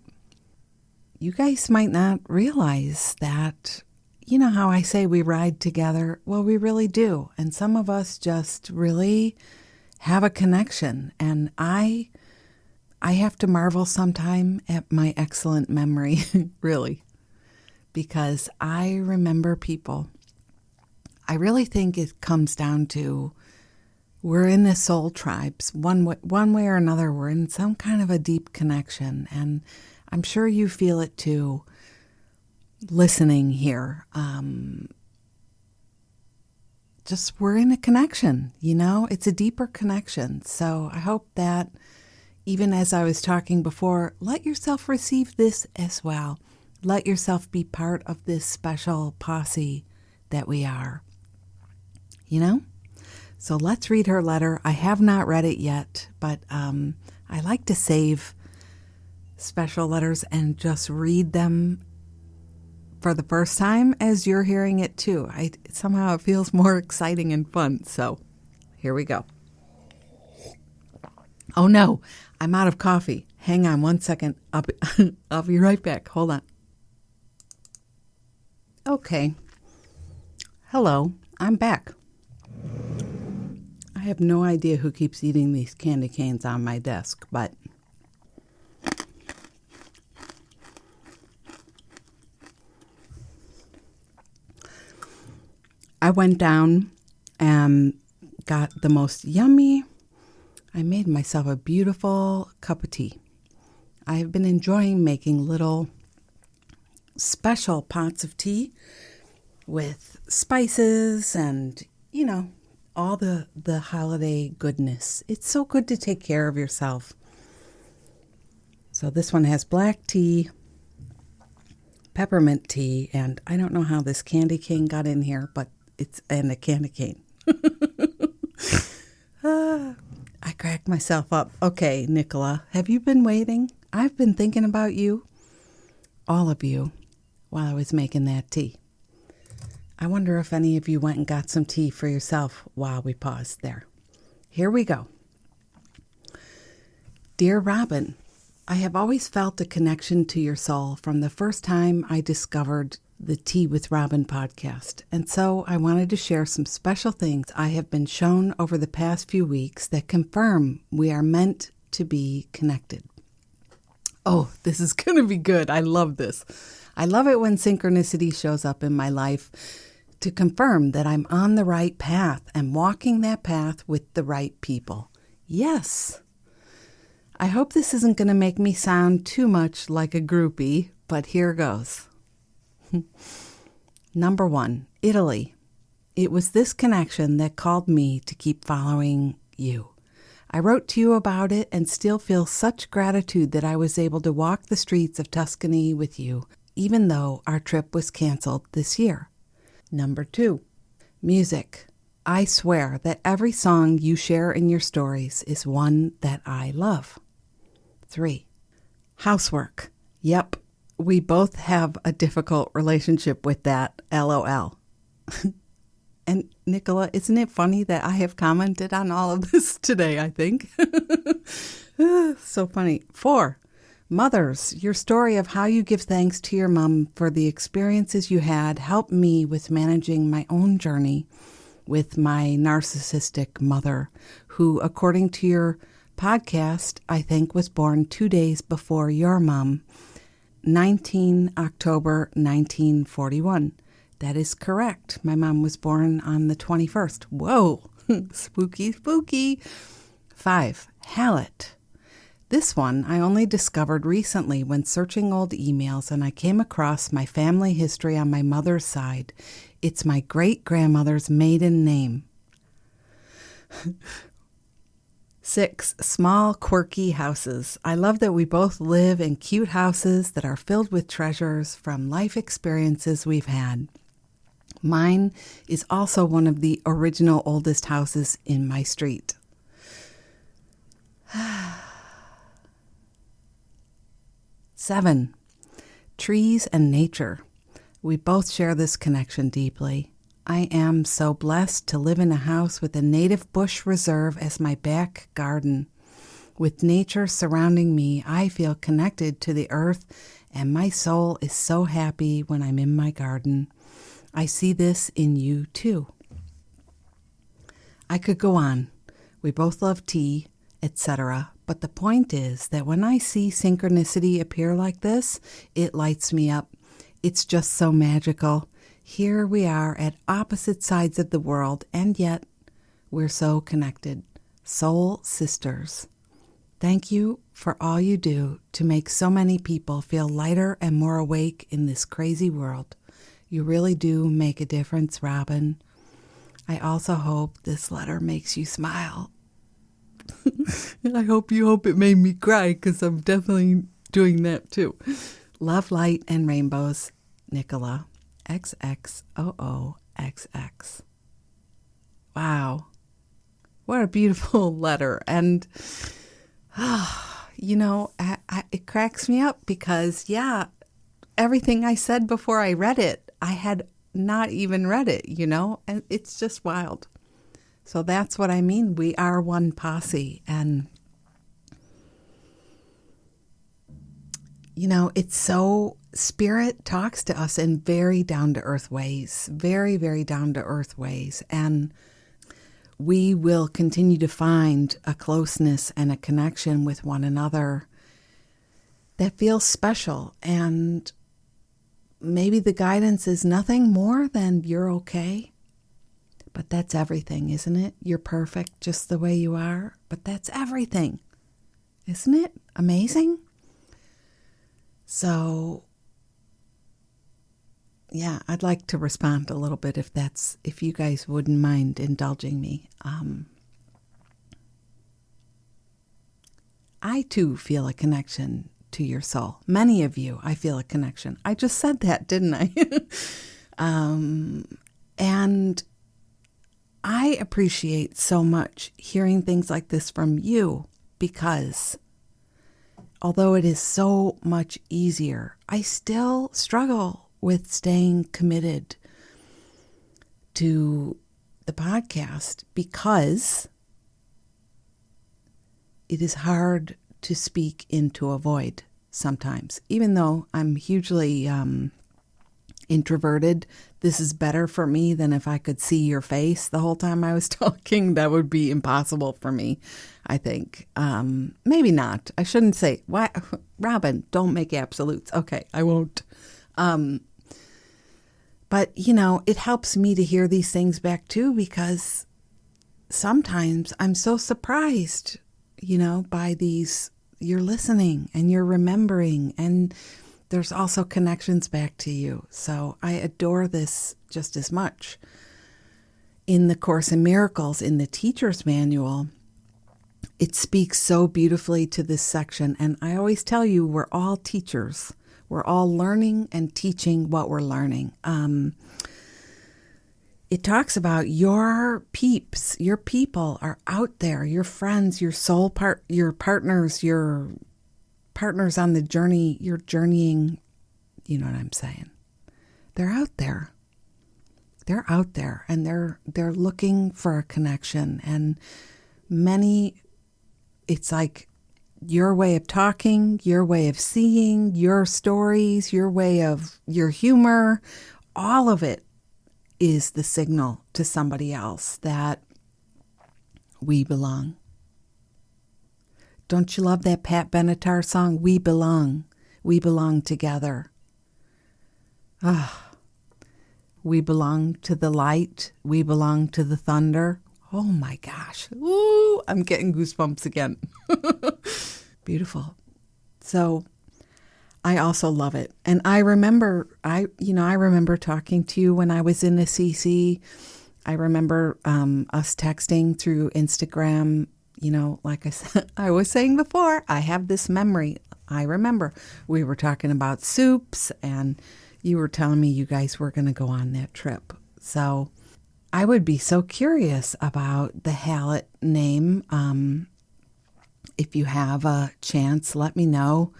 You guys might not realize that, you know how I say we ride together? Well, we really do. And some of us just really have a connection. And I have to marvel sometime at my excellent memory, really, because I remember people. I really think it comes down to we're in the soul tribes. One way or another, we're in some kind of a deep connection. And I'm sure you feel it too. listening here. Just we're in a connection, it's a deeper connection. So I hope that even as I was talking before, let yourself receive this as well. Let yourself be part of this special posse that we are, So let's read her letter. I have not read it yet, but I like to save special letters and just read them for the first time as you're hearing it too. Somehow it feels more exciting and fun. So here we go. Oh no, I'm out of coffee. Hang on one second. I'll be right back. Hold on. Okay. Hello, I'm back. I have no idea who keeps eating these candy canes on my desk, but I went down and got the most yummy. I made myself a beautiful cup of tea. I have been enjoying making little special pots of tea with spices and, all the holiday goodness. It's so good to take care of yourself. So this one has black tea, peppermint tea, and I don't know how this candy cane got in here, but and a candy cane. I cracked myself up. Okay, Nicola, have you been waiting? I've been thinking about you, all of you, while I was making that tea. I wonder if any of you went and got some tea for yourself while we paused there. Here we go. Dear Robin, I have always felt a connection to your soul from the first time I discovered the Tea with Robin podcast. And so I wanted to share some special things I have been shown over the past few weeks that confirm we are meant to be connected. Oh, this is going to be good. I love this. I love it when synchronicity shows up in my life to confirm that I'm on the right path and walking that path with the right people. Yes. I hope this isn't going to make me sound too much like a groupie, but here goes. Number 1, Italy. It was this connection that called me to keep following you. I wrote to you about it and still feel such gratitude that I was able to walk the streets of Tuscany with you, even though our trip was canceled this year. Number 2, music. I swear that every song you share in your stories is one that I love. 3, housework. Yep, we both have a difficult relationship with that, LOL. And Nicola, isn't it funny that I have commented on all of this today, I think? So funny. 4, mothers, your story of how you give thanks to your mom for the experiences you had helped me with managing my own journey with my narcissistic mother, who, according to your podcast, I think was born 2 days before your mom, 19 October 1941. That is correct. My mom was born on the 21st. Whoa, spooky, spooky. 5, Hallett. This one I only discovered recently when searching old emails, and I came across my family history on my mother's side. It's my great-grandmother's maiden name. 6, small, quirky houses. I love that we both live in cute houses that are filled with treasures from life experiences we've had. Mine is also one of the original oldest houses in my street. 7, trees and nature. We both share this connection deeply. I am so blessed to live in a house with a native bush reserve as my back garden. With nature surrounding me, I feel connected to the earth, and my soul is so happy when I'm in my garden. I see this in you too. I could go on. We both love tea, etc. But the point is that when I see synchronicity appear like this, it lights me up. It's just so magical. Here we are at opposite sides of the world, and yet we're so connected. Soul sisters. Thank you for all you do to make so many people feel lighter and more awake in this crazy world. You really do make a difference, Robin. I also hope this letter makes you smile. I hope it made me cry, because I'm definitely doing that too. Love, light, and rainbows, Nicola. XXOOXX. Wow. What a beautiful letter. And, it cracks me up because, everything I said before I read it, I had not even read it, and it's just wild. So that's what I mean. We are one posse. And, it's so, Spirit talks to us in very down-to-earth ways, very, very down-to-earth ways. And we will continue to find a closeness and a connection with one another that feels special. And maybe the guidance is nothing more than you're okay. But that's everything, isn't it? You're perfect just the way you are. But that's everything. Isn't it amazing? So, I'd like to respond a little bit if you guys wouldn't mind indulging me. I too feel a connection to your soul. Many of you, I feel a connection. I just said that, didn't I? And I appreciate so much hearing things like this from you, because although it is so much easier, I still struggle with staying committed to the podcast, because it is hard to speak into a void sometimes. Even though I'm hugely introverted, this is better for me than if I could see your face the whole time I was talking. That would be impossible for me, I think. Maybe not. I shouldn't say, why, Robin, don't make absolutes. Okay, I won't. But, it helps me to hear these things back too, because sometimes I'm so surprised, by these, you're listening and you're remembering, and there's also connections back to you. So I adore this just as much. In the Course in Miracles, in the Teacher's Manual, it speaks so beautifully to this section. And I always tell you, we're all teachers. We're all learning and teaching what we're learning. It talks about your peeps, your people are out there, your friends, your soul your partners on the journey, you're journeying, you know what I'm saying? They're out there. They're out there, and they're looking for a connection. And it's like your way of talking, your way of seeing, your stories, your humor, all of it is the signal to somebody else that we belong. Don't you love that Pat Benatar song, We Belong? We belong together. We belong to the light. We belong to the thunder. Oh my gosh. Ooh, I'm getting goosebumps again. Beautiful. So I also love it. And I remember talking to you when I was in the CC. I remember us texting through Instagram. Like I was saying before, I have this memory. I remember we were talking about soups, and you were telling me you guys were going to go on that trip. So I would be so curious about the Hallett name. If you have a chance, let me know.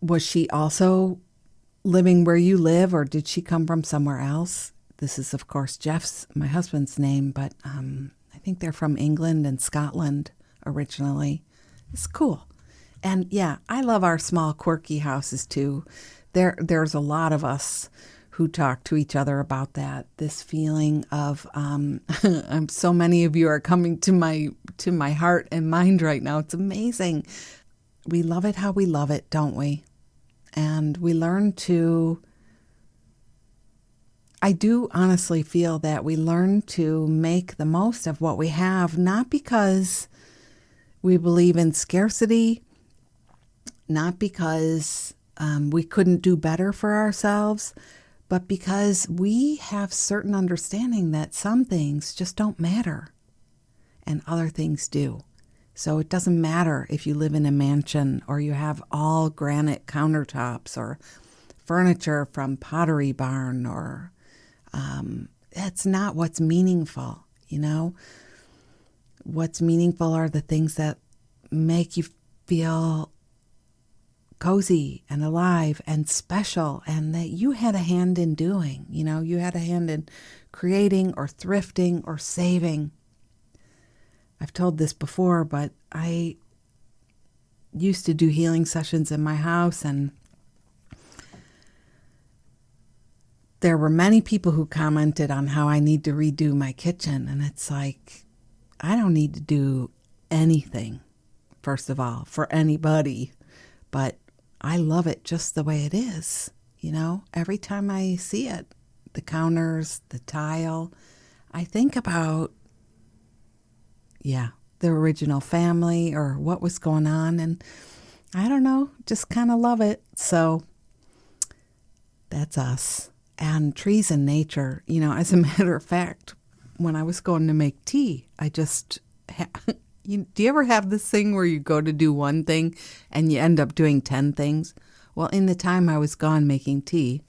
Was she also living where you live, or did she come from somewhere else? This is, of course, my husband's name, but I think they're from England and Scotland originally. It's cool. And I love our small quirky houses too. There's a lot of us who talk to each other about that. This feeling of so many of you are coming to my heart and mind right now. It's amazing. We love it how we love it, don't we? And we learn to, I do honestly feel that we learn to make the most of what we have, not because We believe in scarcity, not because we couldn't do better for ourselves, but because we have certain understanding that some things just don't matter and other things do. So it doesn't matter if you live in a mansion or you have all granite countertops or furniture from Pottery Barn, or that's not what's meaningful, you know? What's meaningful are the things that make you feel cozy and alive and special, and that you had a hand in doing. You know, you had a hand in creating or thrifting or saving. I've told this before, but I used to do healing sessions in my house, and there were many people who commented on how I need to redo my kitchen. And it's like, I don't need to do anything, first of all, for anybody, but I love it just the way it is. You know, every time I see it, the counters, the tile, I think about, the original family or what was going on. And I don't know, just kind of love it. So that's us. And trees and nature, you know, as a matter of fact, when I was going to make tea, I just, do you ever have this thing where you go to do one thing and you end up doing 10 things? Well, in the time I was gone making tea,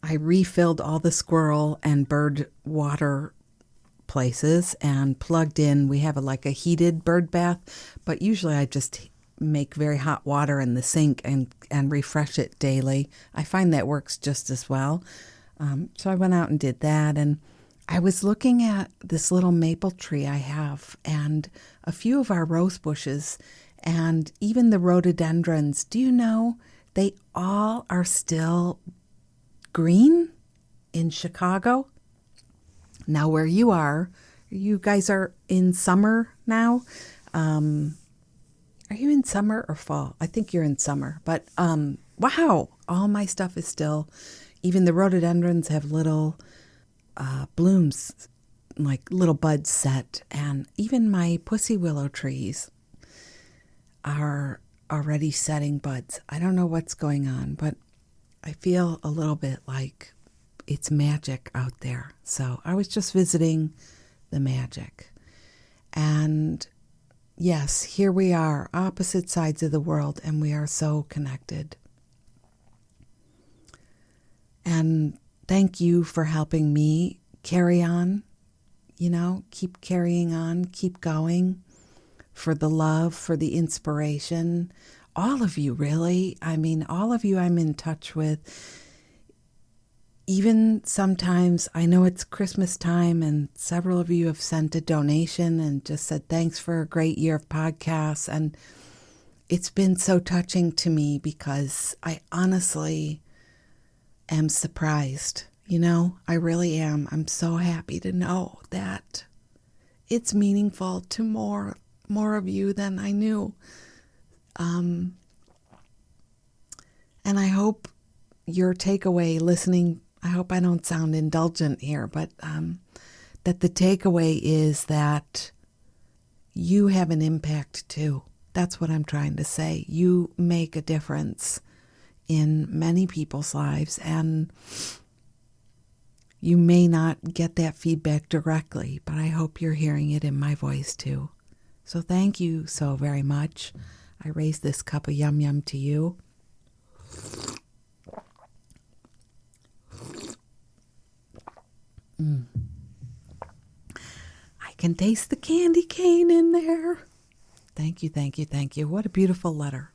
I refilled all the squirrel and bird water places and plugged in. We have a heated bird bath, but usually I just make very hot water in the sink and refresh it daily. I find that works just as well. So I went out and did that, and I was looking at this little maple tree I have and a few of our rose bushes and even the rhododendrons. Do you know they all are still green in Chicago? Now where you guys are in summer now. Are you in summer or fall? I think you're in summer. But wow, all my stuff is still, even the rhododendrons have little blooms, like little buds set. And even my pussy willow trees are already setting buds. I don't know what's going on, but I feel a little bit like it's magic out there. So I was just visiting the magic. And yes, here we are, opposite sides of the world, and we are so connected. And thank you for helping me carry on, keep carrying on, keep going, for the love, for the inspiration. All of you, really. I mean, all of you I'm in touch with. Even sometimes, I know it's Christmas time, and several of you have sent a donation and just said thanks for a great year of podcasts. And it's been so touching to me because I honestly am surprised. I really am. I'm so happy to know that it's meaningful to more of you than I knew. And I hope your takeaway listening, I hope I don't sound indulgent here, but that the takeaway is that you have an impact too. That's what I'm trying to say. You make a difference in many people's lives, and you may not get that feedback directly, but I hope you're hearing it in my voice too. So thank you so very much. I raise this cup of yum yum to you. I can taste the candy cane in there. Thank you, thank you, thank you. What a beautiful letter.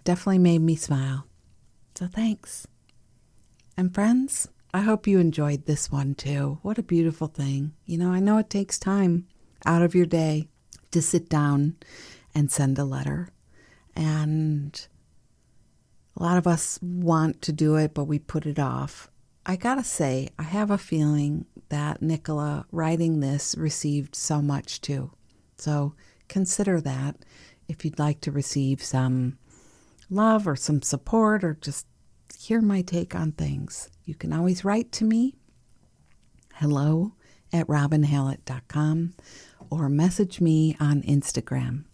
Definitely made me smile. So thanks. And friends, I hope you enjoyed this one too. What a beautiful thing. I know it takes time out of your day to sit down and send a letter. And a lot of us want to do it, but we put it off. I gotta say, I have a feeling that Nicola writing this received so much too. So consider that if you'd like to receive some love or some support or just hear my take on things. You can always write to me, hello robinhallett.com or message me on Instagram.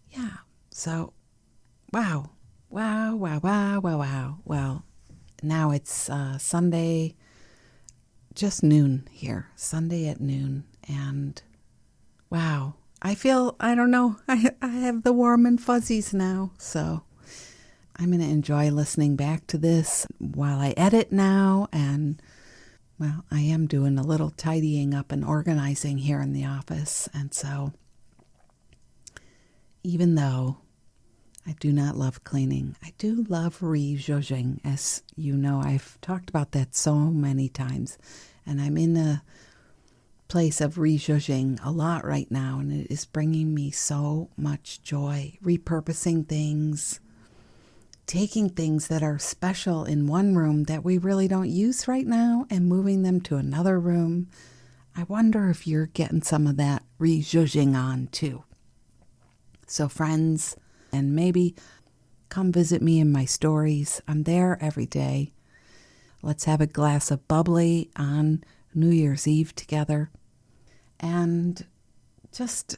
Yeah, so wow. Well, now it's Sunday, just noon here, Sunday at noon, and wow, I don't know, I have the warm and fuzzies now, so I'm going to enjoy listening back to this while I edit now, and well, I am doing a little tidying up and organizing here in the office, and so even though I do not love cleaning, I do love re-zhuzhing. As you know, I've talked about that so many times, and I'm in a place of re-zhuzhing a lot right now, and it is bringing me so much joy. Repurposing things, taking things that are special in one room that we really don't use right now and moving them to another room. I wonder if you're getting some of that re-zhuzhing on too. So friends, and maybe come visit me in my stories. I'm there every day. Let's have a glass of bubbly on New Year's Eve together. And just,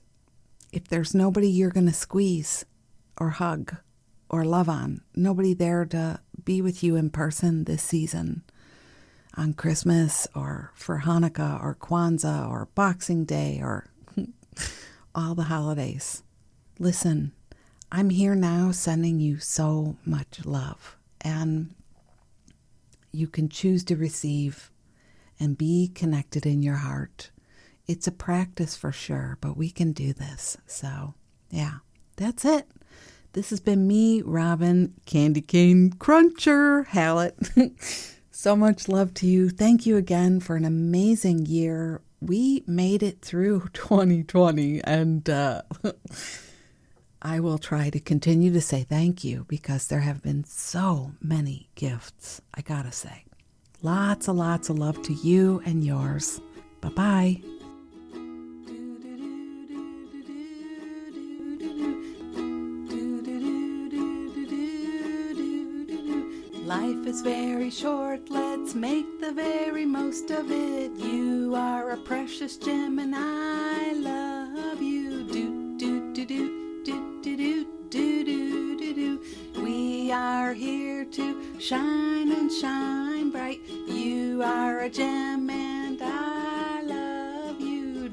if there's nobody you're going to squeeze or hug or love on, nobody there to be with you in person this season on Christmas or for Hanukkah or Kwanzaa or Boxing Day or all the holidays. Listen, I'm here now sending you so much love, and you can choose to receive and be connected in your heart. It's a practice for sure, but we can do this. So, yeah, that's it. This has been me, Robin Candy Cane Cruncher Hallett. So much love to you. Thank you again for an amazing year. We made it through 2020, and I will try to continue to say thank you because there have been so many gifts, I gotta say. Lots and lots of love to you and yours. Bye-bye. Life is very short, let's make the very most of it. You are a precious gem and I love you. We are here to shine and shine bright. You are a gem and I love you.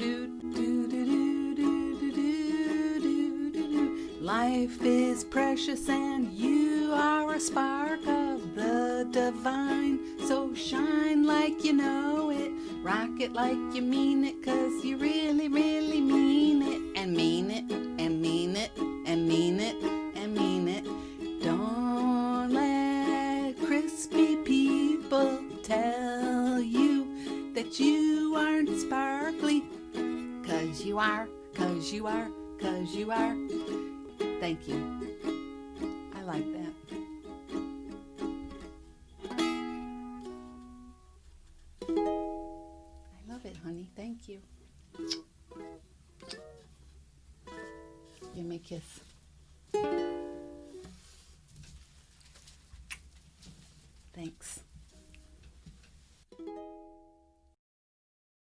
Life is precious and you are a spark of the divine. So shine like you know it, rock it like you mean it, 'cause you really, really mean it, and mean it, and mean it, and mean it, and mean it. Don't let crispy people tell you that you aren't sparkly, 'cause you are, 'cause you are, 'cause you are. Thank you. I like that. I love it, honey. Thank you. Give me a kiss. Thanks.